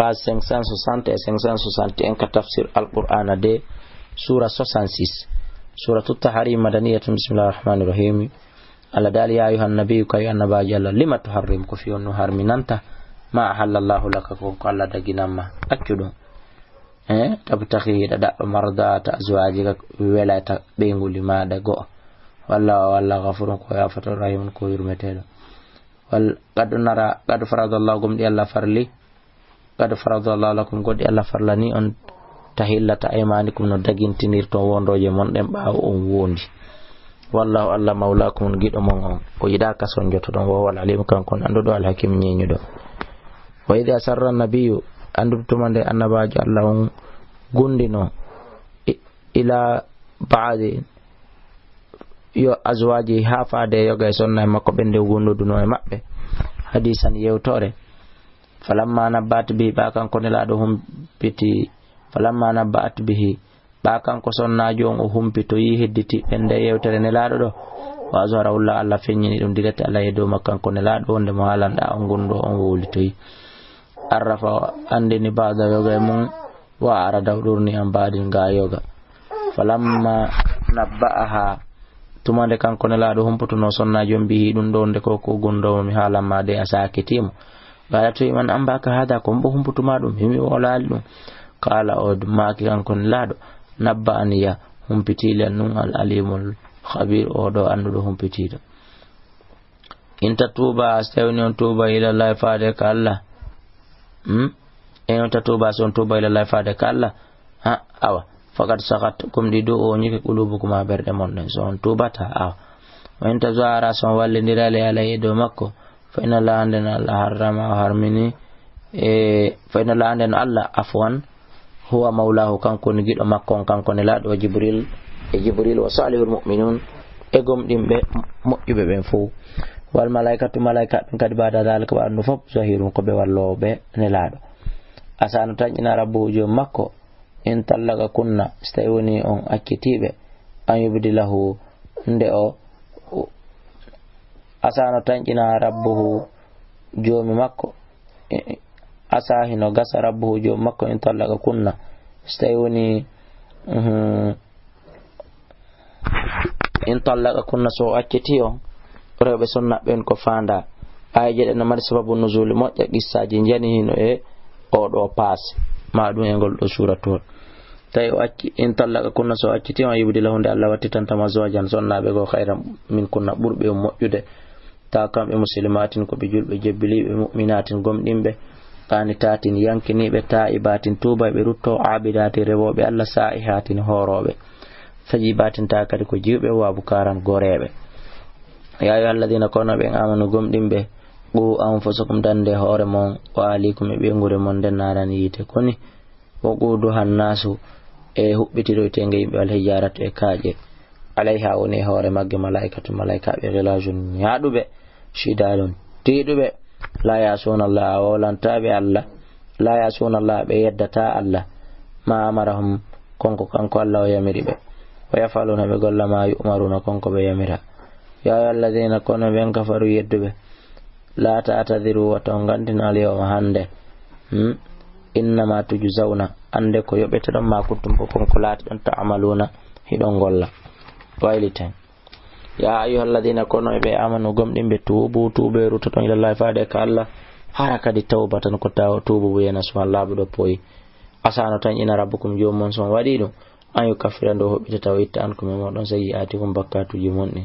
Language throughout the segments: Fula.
page 560 et 561 ka tafsir al-Qur'an de sura 66 suratul tahrim madaniyatun. Bismillahir rahmanir rahim. Allah dal ya ayuhan nabiyyu kay annabaji Allah lima tuharrim ko fi onno harminanta ma halallahu laka ko Allah daginamma accudo tabtaki da mardata azwajika welata benguli ma da go walla ghafurun ko yafatur rahimun ko yurmetedo wal qad nara qad faradallahu gum di Allah farli qad faradallahu lakum godi Allah farlani on tahillata aymanikum no dagintinirto wondoje mon dem baawo on wondi wallahu Allah maulakum gido mon on o yida kason joto don wal alim kan kon andudo al hakim nyenyudo wa idha sarra nabiyyu andu tumande annabaji Allah on gundino ila ba'di yo azwaji hafade yoga sonna makko bende gunduduno e mabbe hadisan yewtore falamma nabat bi ba kan ko nelaado humpiti falamma nabat bihi ba kan ko sonnajo on o humpito yi hedditi bende yewtere nelaado do wa azara Allah fenyini dum direte Allah yedo makkan ko nelaado wonde mo halanda on gundo on wolitoyi arrafa andini baada yoga mun wa arada durni am baadin ga yoga falamma nabbaaha tumande kanko nelaado humputuno sonnajo bihi dum do nde ko gundo mi halamma de asakitimo bala to man ambaka hada ko mbo humputuma dum himi walaal dum kala od maki kanko nelaado nabba aniya humpitile nun al alimul khabir odo andudo humpitida inta tuba astawni on tuba ila Allah faade ka Allah en tatuba son tuba ila Allah faade ka Allah ha awa fakat sakat kum di do o nyike qulubukum berde mon den son tubata awa wa enta zara son wallindira le ala yedo makko fa inna la andana Allah harrama harmini fa inna la andana Allah afwan huwa maulahu kanko ni gido makko kanko ne laado Jibril wa salihul mu'minun e gom dimbe moƴƴube ben fu wal malaikatu malaika kadi bada dalika wa annu fop zahirun ko be wallobe ne laado asana tanjina rabbu jo makko in tallaga kunna stayoni on akkitibe an yubdilahu nde o asana tanjina rabbuhu jomi makko asahino gasa rabbuhu jo makko in tallaga kunna stayoni in tallaga kunna so akkitiyo rewbe sonna ben ko fanda ay jede na mari sababu nuzul moƴƴa qissaji jani hino e o do pass ma dum e gol do suratul tay o acci in tallaga kunna so acciti on yibdi lahunde Allah watti tan tamazuwajan sonnabe go khairam min kunna burbe moƴƴude ta kambe muslimatin ko be julbe jebilibe mu'minatin gomdimbe qanitatin yankinibe taibatin tuba be rutto abidati rewobe Allah saihatin horobe sajibatin ta kadi ko jiwbe wa bukaran gorebe ya ayyuhal ladina kona be amanu gomdimbe bu anfusakum dande hore mon wa alikum be ngure mon den narani yite koni wo gudu hannasu e hubbitido tenge yimbe wal hijaratu e kaaje alaiha woni hore magge malaikatu malaika be relajun yaadube shidalun tidube la yasuna Allah wa tabi Allah la yasuna Allah be yeddata Allah ma amarahum konko kanko Allah yamiri be wa yafaluna be golla ma yu'maruna konko be yamira ya alladheena kono ben kafaru yeddube la ta'tadiru wa tongandina al-yawma hande innama tujzauna ande ko yobete don ma kuntum ko konko lati don ta'amaluna hidon golla wailiten ya ayyuhalladheena kono be amanu gomdimbe tubu ruto ton ila Allah faade ka Allah harakadi tawbatan ko taw tubu bu yana subhanallahi do poyi asano tan ina rabbukum jomon son wadi dum ayu kafira ndo hobbita tawitta an ko mo don sayiati kum bakkatu jimon ni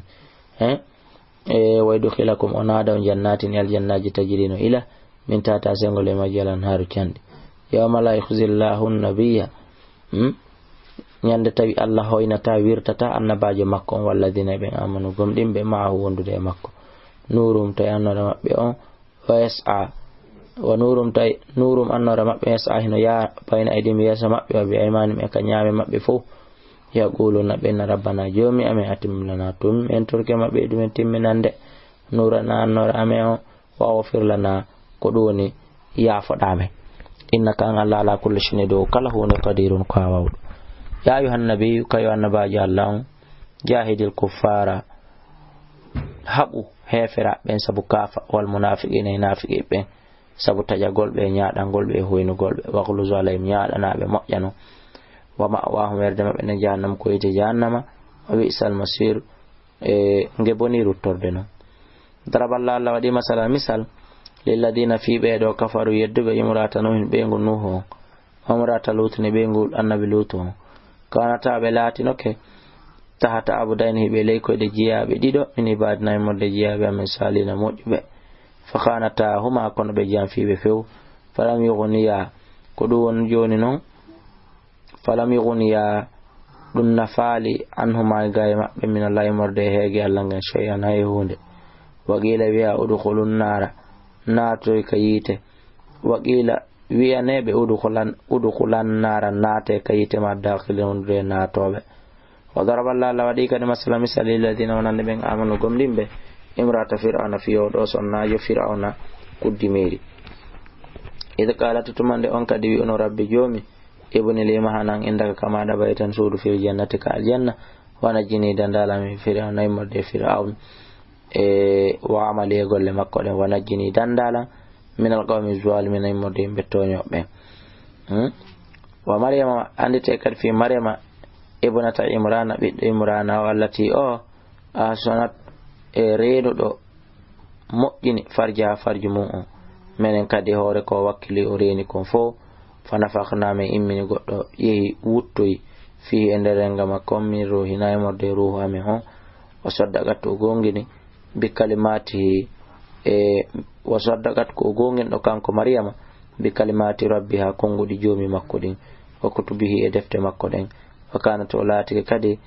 waydukhilakum onada jannatin yal jannaji tajrino ila min tata sengole majalan haru candi yawma la yakhzillahu an-nabiyya nyande tawi Allah hoynata wirtata annabaje makko walladina be amanu gomdimbe maahu wondude makko nurum tay annora mabbe on wa yas'a wa nurum annora mabbe yas'a hino ya bayna aydim yasa mabbe wa bi aymanim e kanyame mabbe fu yaquluna binna rabbana jomi ame atim lana tum en turke mabbe dum timminande nurana annora ame on wa wafir lana ko doni ya fadame innaka an Allah ala kulli shay'in do kala huwa qadirun qawud ya ayuhan nabiy kayo annabaji Allah jahidil kuffara habu hefera ben sabu kafa wal munafiqina nafiqi ben sabu tajagol ɓe ñaaɗangol ɓe hoynugol ɓe wagluzu alayhim ñaaɗanaɓe moƴƴano wa ma'wahum werde maɓɓe ne jahannama ko yite jahannama wa bi'sal masir nge boni ruttorde noon daraballa Allah waɗi masala misal lilladina fi ɓeeɗo kafaru yedduɓe imrata nuhin ɓeygu nuhu on imrata lutu ne ɓeygu annabi lutu on kanata ɓe laatinoke tahata abudayni hiɓe ley koyɗe jeyaɓe ɗiɗo min ibadina immorde jeyaɓe amin salina moƴƴuɓe fa kanata huma kono ɓe jeyan fiɓe few falam yughniya ko ɗum won joni noon falam yughniya ɗum nafaali anhuma gaye maɓɓe min Allah immorde heege Allah ngen shay'an hay hunde waqila wiya udkhulun nara naatoy ka yiite waqila wiyaneɓe udkhulan nara naate ka yiite ma dakhilun de naatoɓe wa daraba Allah waɗi kadi masala misal lilladina wonande ɓen amanu gomɗinɓe imrata fir'auna fiyoɗo sonnajo fir'auna kuddimiri id qalat tumande on kadi wi ono rabbi joomi ibni lima hanan indaka kama da baytan suudu fil jannati ka aljanna wa najjini dandala min fir'auna immorde fir'aun wa amali golle makko den wa najjini dandala min alqawmi zalimin immorde bettoñoɓe wa maryama andite kadi fi maryama ibnata imrana ɓiɗɗo imrana wallati o asanat reenuɗo moƴƴini farja farju mum on minen kadi hoore ko wakkili o reeni kon fo fa nafakna min immini goɗɗo yehi wuttoyi fi e nder renga makko min ruhina e morde ruhu amin on o saddagat o gongini bi kalimati o saddagat ko gongin ɗo kanko maryama bi kalimati rabbi ha konguɗi joomi makko ɗin wa kutubihi e defte makko ɗen wa kana to laatike kadi